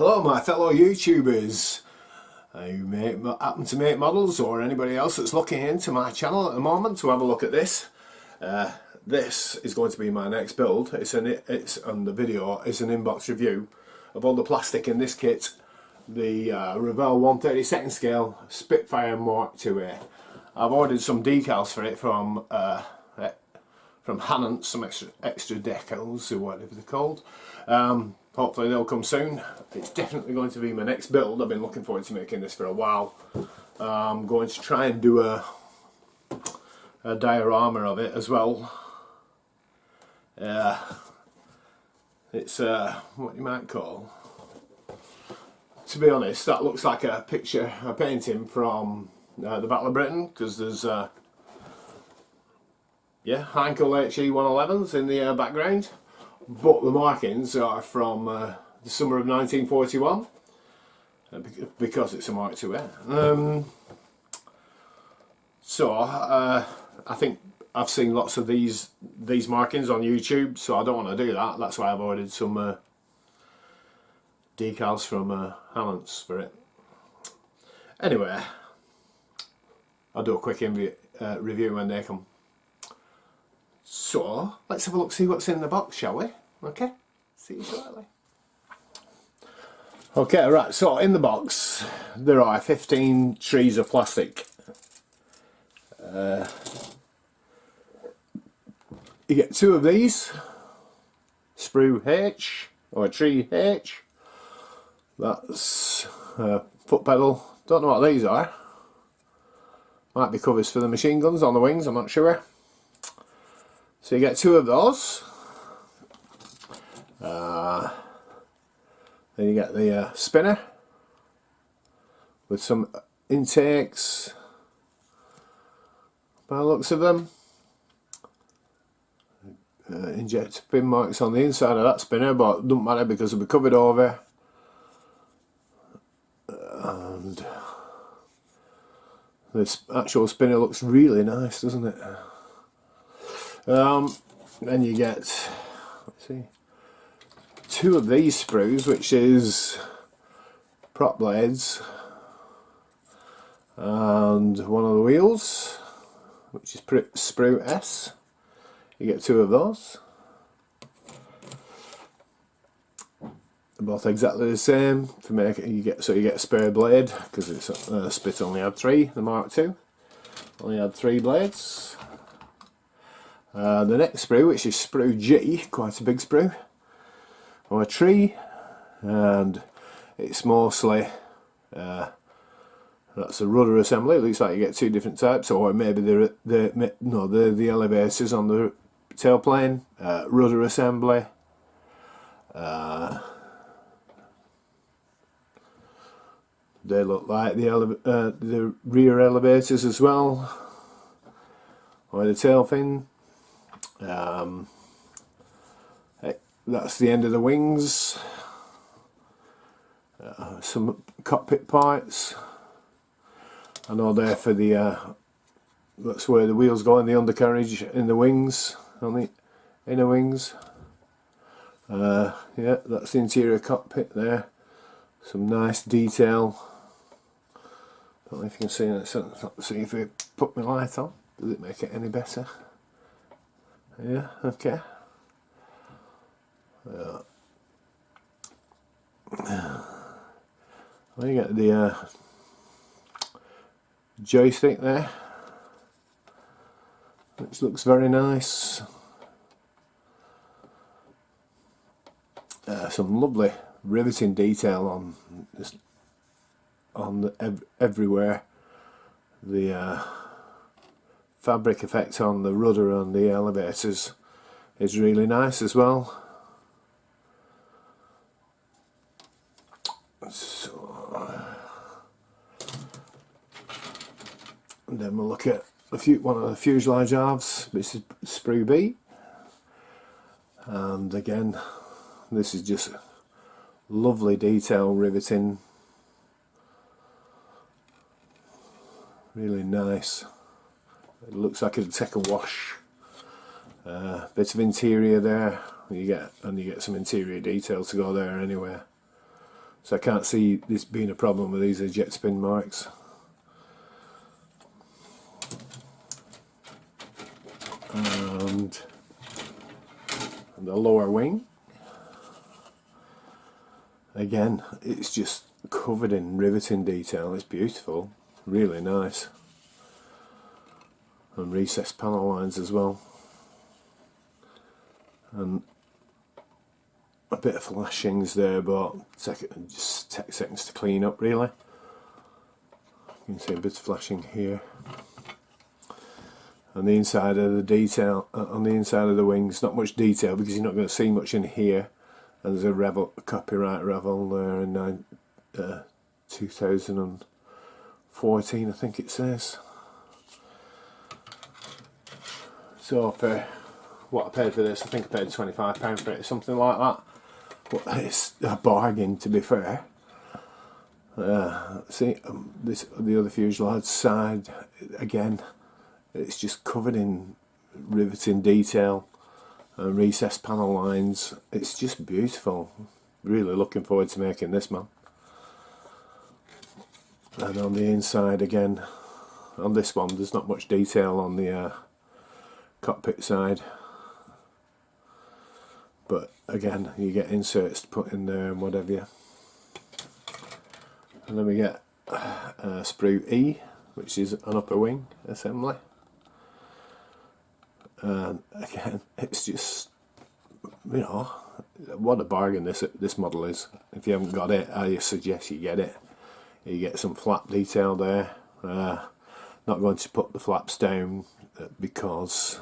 Hello my fellow YouTubers who happen to make models, or anybody else that's looking into my channel at the moment to have a look at this. This is going to be my next build. And the video is an inbox review of all the plastic in this kit. The Revell 1/32 scale Spitfire Mk2a. I've ordered some decals for it from Hannon, some extra decals or whatever they're called. Hopefully they'll come soon. It's definitely going to be my next build. I've been looking forward to making this for a while. I'm going to try and do a diorama of it as well. It's what you might call, to be honest, that looks like a painting from the Battle of Britain, because there's Heinkel HE 111s in the background, but the markings are from the summer of 1941 because it's a Mk2a. I think I've seen lots of these markings on YouTube, so I don't want to do that. That's why I've ordered some decals from Hannon's for it. Anyway, I'll do a quick review when they come. So let's have a look, see what's in the box, shall we? Okay, see you shortly. Okay, right, so in the box there are 15 trees of plastic. You get 2 of these, sprue H, or tree H. That's foot pedal. Don't know what these are. Might be covers for the machine guns on the wings, I'm not sure. So you get 2 of those. Then you get the spinner with some intakes by the looks of them. Inject pin marks on the inside of that spinner, but it doesn't matter because it'll be covered over. And this actual spinner looks really nice, doesn't it? Then you get, let's see, 2 of these sprues, which is prop blades, and 1 of the wheels, which is sprue S. You get 2 of those. They're both exactly the same. You get a spare blade, because it's Spit only had 3. The Mark II only had 3 blades. The next sprue, which is sprue G, quite a big sprue, or a tree, and it's mostly that's a rudder assembly. It looks like you get 2 different types, or maybe they're the elevators on the tailplane. Rudder assembly. They look like the rear elevators as well, or the tail fin. That's the end of the wings. Some cockpit parts. I know they're for the that's where the wheels go in the undercarriage, in the wings, on the inner wings. Yeah, that's the interior cockpit there. Some nice detail. Don't know if you can see that. Let's see if we put my light on. Does it make it any better? Yeah, okay. Well, you get the joystick there, which looks very nice. Some lovely riveting detail on everywhere. The fabric effect on the rudder and the elevators is really nice as well. And then we'll look at one of the fuselage halves. This is sprue B, and again this is just lovely detail, riveting, really nice. It looks like it'll take a wash. Bit of interior there. You get some interior detail to go there anyway. So I can't see this being a problem with these jet spin marks. And the lower wing, again, it's just covered in riveting detail. It's beautiful, really nice, and recessed panel lines as well, and a bit of flashings there, but just take seconds to clean up really. You can see a bit of flashing here. On the inside of the detail, on the inside of the wings, not much detail because you're not going to see much in here. And there's a Revell, copyright Revell there in 2014, I think it says. So for what I paid for this, I think I paid £25 for it, something like that. But it's a bargain, to be fair. See, the other fuselage side again. It's just covered in riveting detail and recessed panel lines. It's just beautiful. Really looking forward to making this, man. And on the inside again, on this one there's not much detail on the cockpit side, but again you get inserts to put in there and whatever. And then we get sprue E, which is an upper wing assembly. And again, it's just, you know, what a bargain this model is. If you haven't got it, I suggest you get it. You get some flap detail there. Not going to put the flaps down because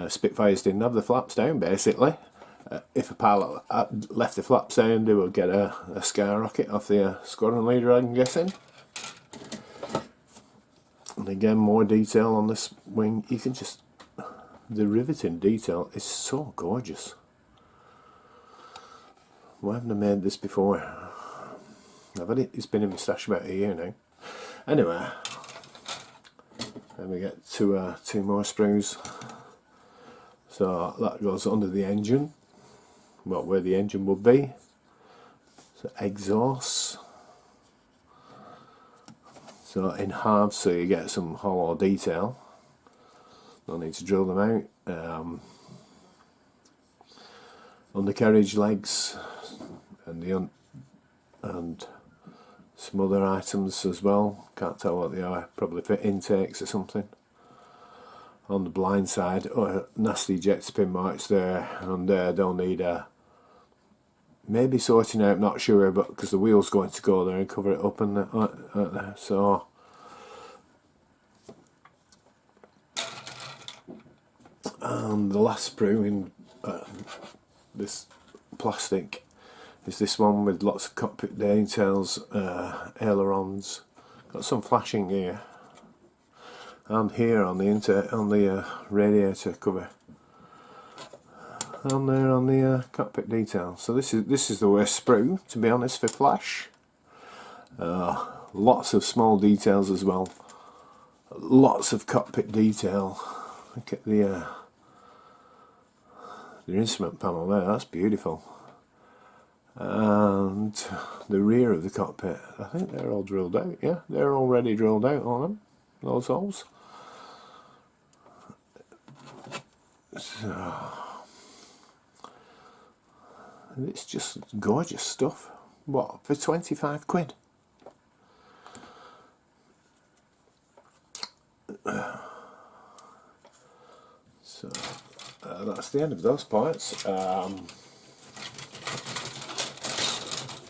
Spitfires didn't have the flaps down, basically. If a pilot left the flaps down, they would get a skyrocket off the squadron leader, I'm guessing. And again, more detail on this wing. You can just, the riveting detail is so gorgeous. Why haven't I made this before? I've had it, it's been in my stash about a year now. Anyway, then we get two more sprues. So that goes under the engine, well, where the engine would be. So exhaust. So in halves, so you get some hollow detail. No need to drill them out. Undercarriage legs and and some other items as well. Can't tell what they are. Probably for intakes or something. On the blind side, nasty jet spin marks there, and they'll need maybe sorting out, not sure, but because the wheel's going to go there and cover it up and so. And the last sprue in this plastic is this one with lots of cockpit details, ailerons. Got some flashing here, and here on the radiator cover. And there on the cockpit detail. So this is the worst sprue, to be honest, for flash. Lots of small details as well. Lots of cockpit detail. Look at the instrument panel there. That's beautiful. And the rear of the cockpit. I think they're all drilled out. Yeah, they're already drilled out on them. Those holes. So. It's just gorgeous stuff. What, for 25 quid? So that's the end of those parts.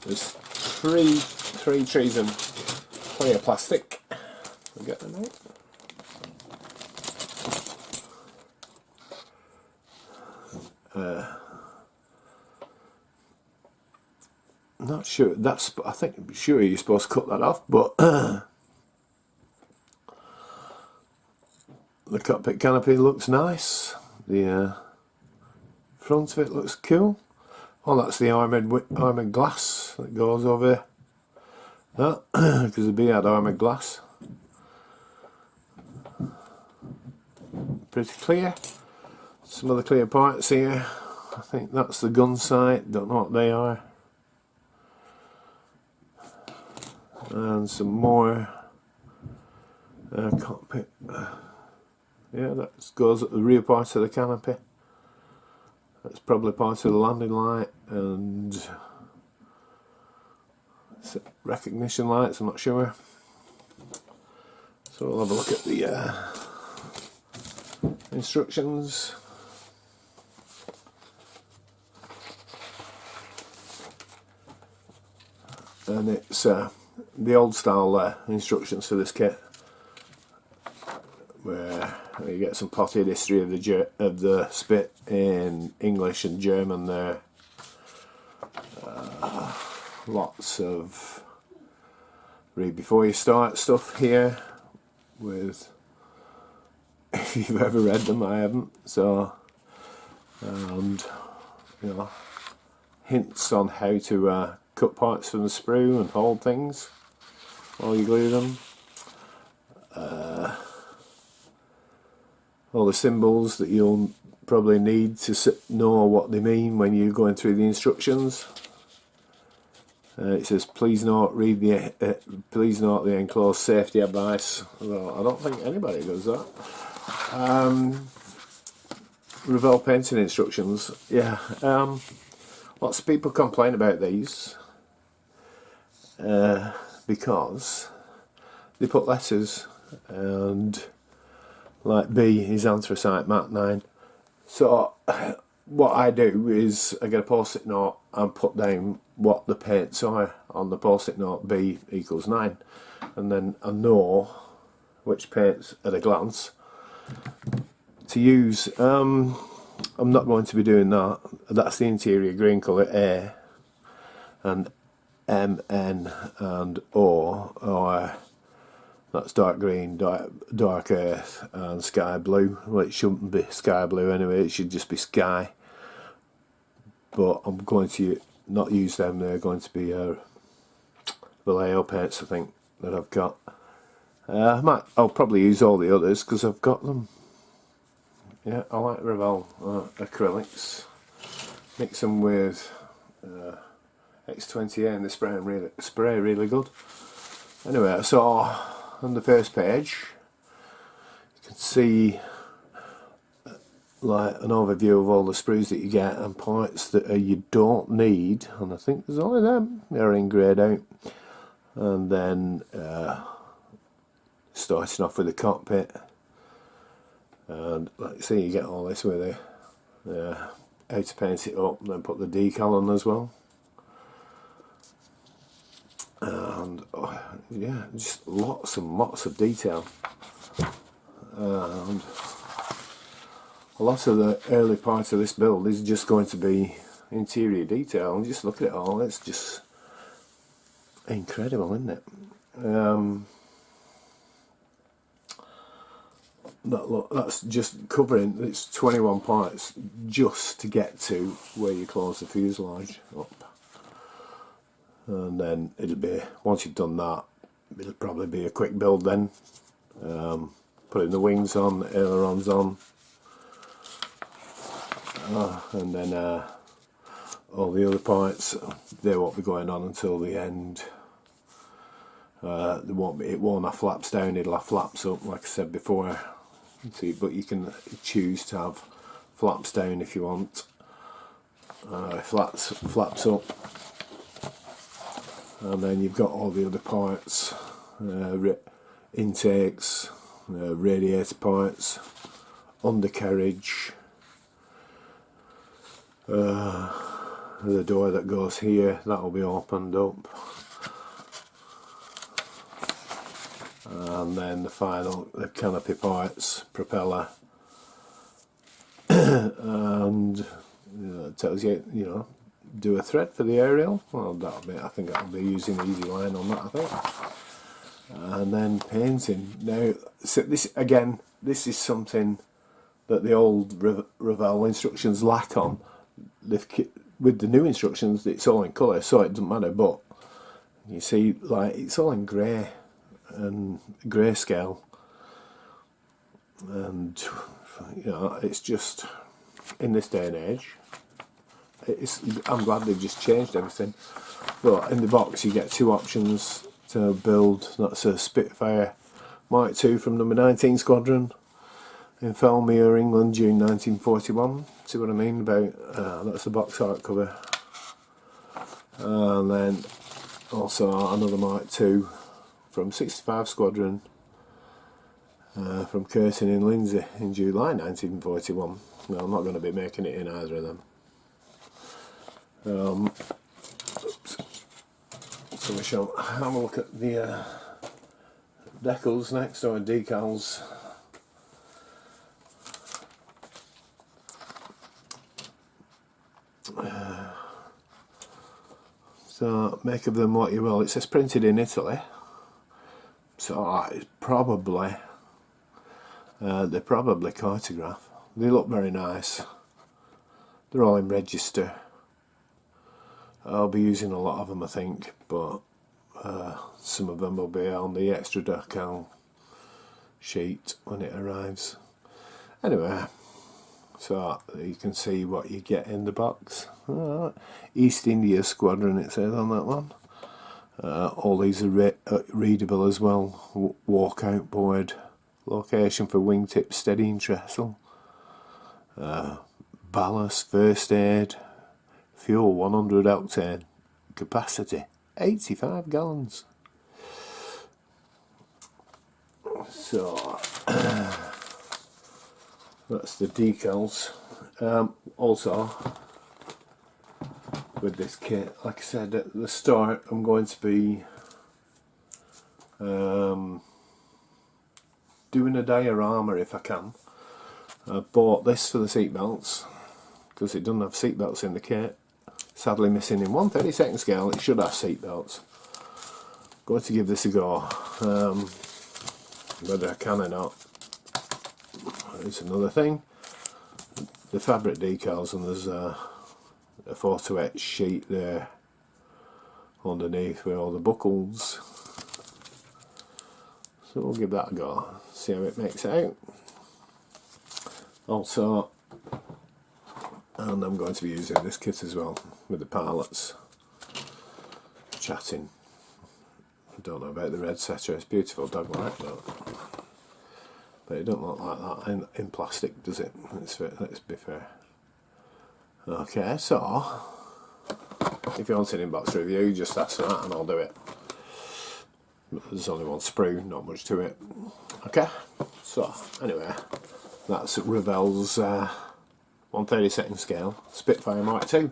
There's three trees and clear plastic. We'll get them out. Not sure. I think sure you're supposed to cut that off, but the cockpit canopy looks nice. The front of it looks cool. Oh, that's the armoured glass that goes over that because the B had armoured glass. Pretty clear. Some other clear parts here. I think that's the gun sight. Don't know what they are. and some more cockpit. Yeah, that goes at the rear part of the canopy. That's probably part of the landing light and recognition lights, I'm not sure. So we'll have a look at the instructions. And it's the old style instructions for this kit, where you get some potted history of the Spit in English and German there. Lots of read before you start stuff here, with, if you've ever read them, I haven't, so, and you know, hints on how to cut parts from the sprue and hold things while you glue them. All the symbols that you'll probably need to know what they mean when you're going through the instructions. It says, please note the enclosed safety advice. Well, I don't think anybody does that. Revell painting instructions. Yeah, lots of people complain about these because they put letters, and like B is anthracite matte 9. So what I do is I get a post-it note and put down what the paints are on the post-it note. B equals 9, and then I know which paints at a glance to use. I'm not going to be doing that. That's the interior green colour A, and M, N and O are, that's dark green, dark earth and sky blue. Well, it shouldn't be sky blue anyway, it should just be sky, but I'm going to not use them. They're going to be Vallejo paints, I think, that I've got. I'll probably use all the others because I've got them. Yeah, I like Revell acrylics. Mix them with Mk2a and they spray really good. Anyway, so on the first page you can see like an overview of all the sprues that you get and parts that you don't need, and I think there's only them that are in greyed out. And then starting off with the cockpit, and like you see, you get all this with how to paint it up and then put the decal on as well. And yeah, just lots and lots of detail, and a lot of the early part of this build is just going to be interior detail, and just look at it all, it's just incredible, isn't it? That's just covering, it's 21 parts just to get to where you close the fuselage up. And then it'll be, once you've done that, it'll probably be a quick build then. Putting the wings on, the ailerons on, and then all the other parts, they won't be going on until the end. It won't have flaps down, it'll have flaps up, like I said before. See, but you can choose to have flaps down if you want, flaps up. And then you've got all the other parts, intakes, radiator parts, undercarriage, the door that goes here, that will be opened up, and then the canopy parts, propeller, and it tells you, do a thread for the aerial. Well, I think that'll be using easy line on that, I think. And then painting. Now, so this is something that the old Revell instructions lack on. With the new instructions, it's all in colour, so it doesn't matter. But you see, like, it's all in grey and grayscale, and it's just, in this day and age, I'm glad they've just changed everything. But in the box you get two options to build. That's a Spitfire Mk2 from number 19 Squadron in Felmere, England, June 1941. See what I mean about that's the box art cover. And then also another Mk2 from 65 Squadron from Curtin in Lindsay in July 1941. No, I'm not going to be making it in either of them. Oops. So we shall have a look at the decals next, or decals. So make of them what you will. It says printed in Italy, so it's probably they're probably cartograph. They look very nice. They're all in register. I'll be using a lot of them, I think, but some of them will be on the extra decal sheet when it arrives. Anyway, so you can see what you get in the box. East India Squadron, it says on that one. All these are readable as well. Walkout board, location for wingtip steadying trestle, ballast, first aid, fuel 100 octane, capacity 85 gallons. So that's the decals. Also with this kit, like I said at the start, I'm going to be doing a diorama if I can. I bought this for the seat belts because it doesn't have seat belts in the kit. Sadly missing in 1/32 scale. It should have seat belts. Going to give this a go. Whether I can or not is another thing. The fabric decals, and there's a 4-to-8 sheet there underneath with all the buckles. So we'll give that a go, see how it makes out. Also, and I'm going to be using this kit as well with the pilots chatting. I don't know about the red setter, it's beautiful dog light, but it don't look like that in plastic, does it? Let's be fair. Okay, so if you want an inbox review, just ask for that and I'll do it. But there's only one sprue, not much to it. Okay, so anyway, that's Revell's 1/32 scale Spitfire Mk2.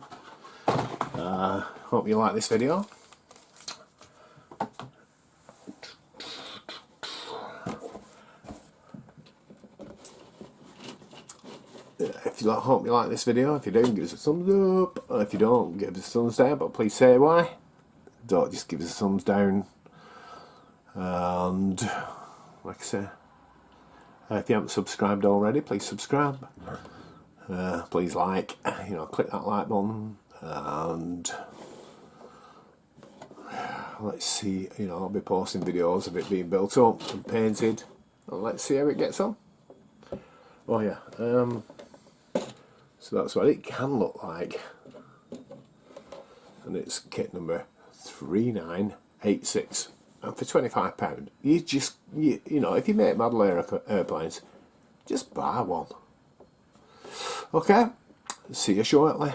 Hope you like this video. Hope you like this video. If you do, give us a thumbs up. If you don't, give us a thumbs down, but please say why. Don't just give us a thumbs down. And like I say, if you haven't subscribed already, please subscribe. Please like, click that like button, and let's see, I'll be posting videos of it being built up and painted, and let's see how it gets on. Oh yeah, so that's what it can look like, and it's kit number 3986, and for £25, you just, if you make model airplanes, just buy one. Okay, see you shortly.